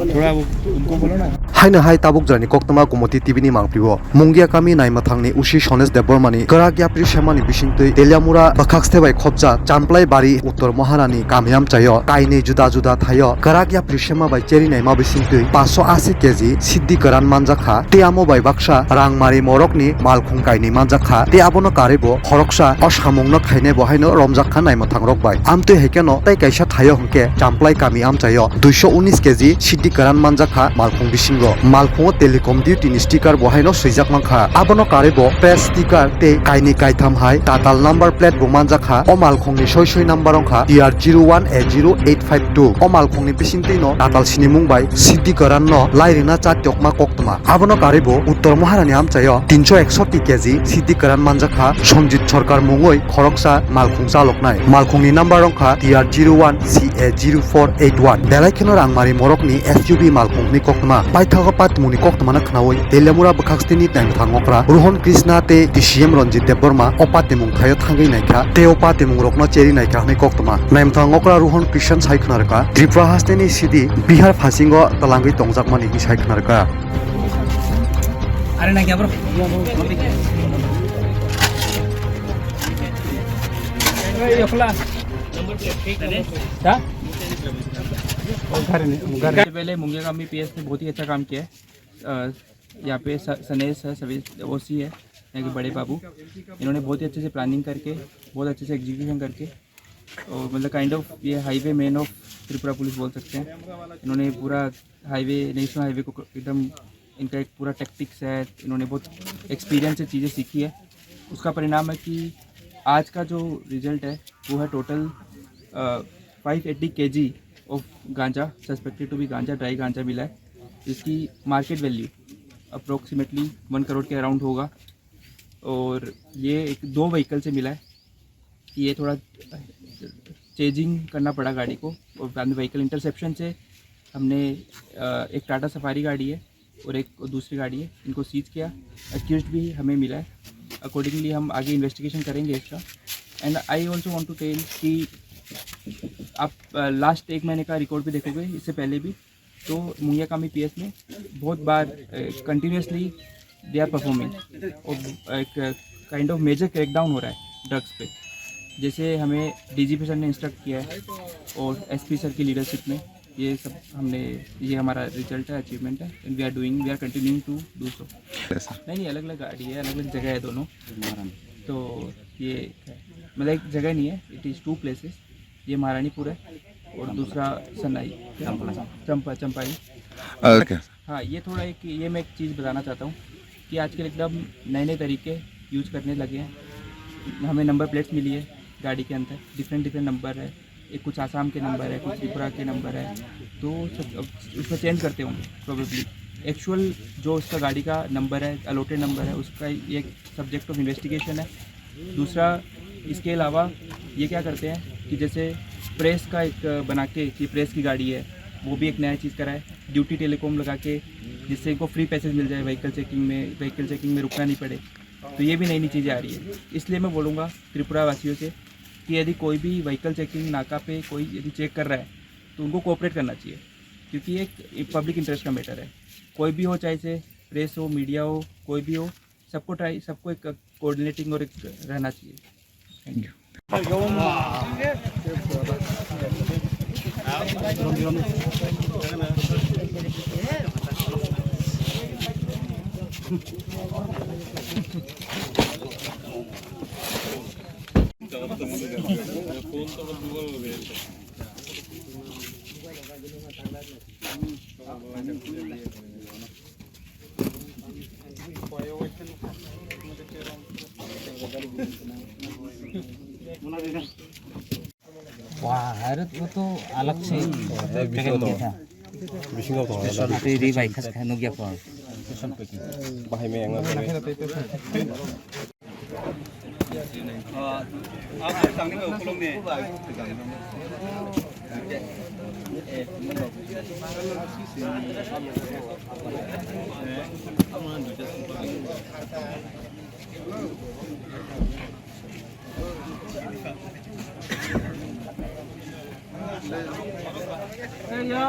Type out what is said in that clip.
थोड़ा वो उनको बोलो ना हाइना हाइ ताबुक जानि कोक्तमा कुमति टिभिनि मांगप्रिबो मुंगिया कामी नाइमाथांनि उसी सनेस देबबर्मानि गरागिया प्रिसेमानि बिसिंतै तेलियामुरा बखाक्सतेबाय खबजा चामप्लाय बारि उत्तर महारानि कामियाम चायो काइने जुदा जुदा थायो गरागिया प्रिसेमा बाय चेरि नाइमा बिसिंतै 580 केजि सिद्धि गोरान मानजाखा तेयामो बाय बाक्सा रांमारि मरकनि मालखुं काइनि मानजाखा ते आबोनो कारेबो हरकसा असामुंनो खाइने बहायनो रमजाखा नाइमाथां रकबाय आमते हेकेनो तै काइसा थायो हंके चामप्लाय कामियाम चायो 219 केजि सिद्धि गोरान मानजाखा मालखुं बिसिंगो मालखुंगो टेलिकम डिउटिनि स्टिकार बहायनो सैजाक मांखा आबोनो कारेबो प्रेस स्टिकार ते काइनि काइथाम हाय टाटाल नम्बर प्लेट बो मानजाखा ओ मालखुंनि सय नम्बर अंखा TR01A0852 ओ मालखुंनि बिसिंतैनो टाटाल सिनि मुंबाय सिद्धि गोरान न लाइरिना चात्यकमा कोक्तमा आबोनो कारेबो उत्तर महारानि आमचायो 361 केजि सिद्धि गोरान मानजाखा संजित सरकार मुङै खरकसा मालखुं चालकनाय मालखुंनि नम्बर अंखा TR01CA0481 बेलायखेनो रांमारि मरकनि SUV मालखुंनि कोक्तमा पाइथागो पातमुनि कोक्तमाना खनावै तेलियामुरा बखाक्सतेनि टाइम थांगोक्रा रोहन कृष्णा ते DCM रंजित देबबर्मा अपाते मुं थायो थांगै नायखा ते अपाते मुं रकनो चेरि नायखा हनै कोक्तमा नाइम थांगोक्रा रोहन कृष्ण साइखनारका त्रिपुरा हास्तेनि सिदि बिहार फासिंगो तलांगै तंजाकमानि हि साइखनारका अरे ना क्या ब्रो ये खुला क्या पहले मुंगिया कामी PS ने बहुत ही अच्छा काम किया है यहाँ पे सनेस है सर्विस OC है यहाँ के बड़े बाबू इन्होंने बहुत ही अच्छे से प्लानिंग करके बहुत अच्छे से एग्जीक्यूशन करके और मतलब काइंड ऑफ ये highway man of Tripura police बोल सकते हैं इन्होंने पूरा हाईवे नेशनल हाईवे को एकदम इनका एक पूरा टैक्टिक्स है इन्होंने बहुत एक्सपीरियंस से चीज़ें सीखी है उसका परिणाम है कि आज का जो रिजल्ट है वो है टोटल 580 kg ऑफ गांजा सस्पेक्टेड टू बी गांजा ड्राई गांजा मिला है जिसकी मार्केट वैल्यू अप्रोक्सीमेटली 1 करोड़ के अराउंड होगा और ये एक 2 व्हीकल से मिला है ये थोड़ा चेजिंग करना पड़ा गाड़ी को और बाद में व्हीकल इंटरसेप्शन से हमने एक टाटा सफारी गाड़ी है और एक दूसरी गाड़ी है इनको सीज किया एक्यूज्ड भी हमें मिला है अकॉर्डिंगली हम आगे इन्वेस्टिगेशन करेंगे इसका and I also want to tell कि आप लास्ट 1 महीने का रिकॉर्ड भी देखोगे इससे पहले भी तो मुंगिया कामी PS में बहुत बार कंटिन्यूसली दे आर परफॉर्मिंग और एक काइंड ऑफ मेजर क्रैकडाउन हो रहा है ड्रग्स पे जैसे हमें DGP सर ने इंस्ट्रक्ट किया है और SP सर की लीडरशिप में ये सब हमने ये हमारा रिजल्ट है अचीवमेंट है and we are continuing to do so नहीं अलग अलग गाड़ी है अलग अलग जगह है दोनों तो ये मतलब एक जगह नहीं है इट इज़ 2 प्लेसेस ये महारानीपुर है और दूसरा सनाई चंपाई हाँ ये थोड़ा ये मैं एक चीज़ बताना चाहता हूँ कि आजकल एकदम नए तरीके यूज करने लगे हैं हमें नंबर प्लेट्स मिली है गाड़ी के अंदर डिफरेंट नंबर है एक कुछ आसाम के नंबर है कुछ त्रिपुरा के नंबर है तो उसमें चेंज करते होंगे प्रोबेबली एक्चुअल जो उसका गाड़ी का नंबर है अलॉटेड नंबर है उसका एक सब्जेक्ट ऑफ इन्वेस्टिगेशन है दूसरा इसके अलावा ये क्या करते हैं कि जैसे प्रेस का एक बना के कि प्रेस की गाड़ी है वो भी एक नया चीज़ करा है ड्यूटी टेलीकॉम लगा के जिससे इनको फ्री पैसेज मिल जाए व्हीकल चेकिंग में रुकना नहीं पड़े तो ये भी नई चीज़ें आ रही है इसलिए मैं बोलूँगा त्रिपुरा वासियों से कि यदि कोई भी व्हीकल चेकिंग नाका पे कोई यदि चेक कर रहा है तो उनको कोऑपरेट करना चाहिए क्योंकि एक पब्लिक इंटरेस्ट का मैटर है कोई भी हो चाहे से प्रेस हो मीडिया हो कोई भी हो सबको एक कोऑर्डिनेटिंग और एक रहना चाहिए थैंक यू वाह अरे वो तो अलग से था भाई खस खानु गया पर बाहाय में आप सांगने में उपलब्ध में या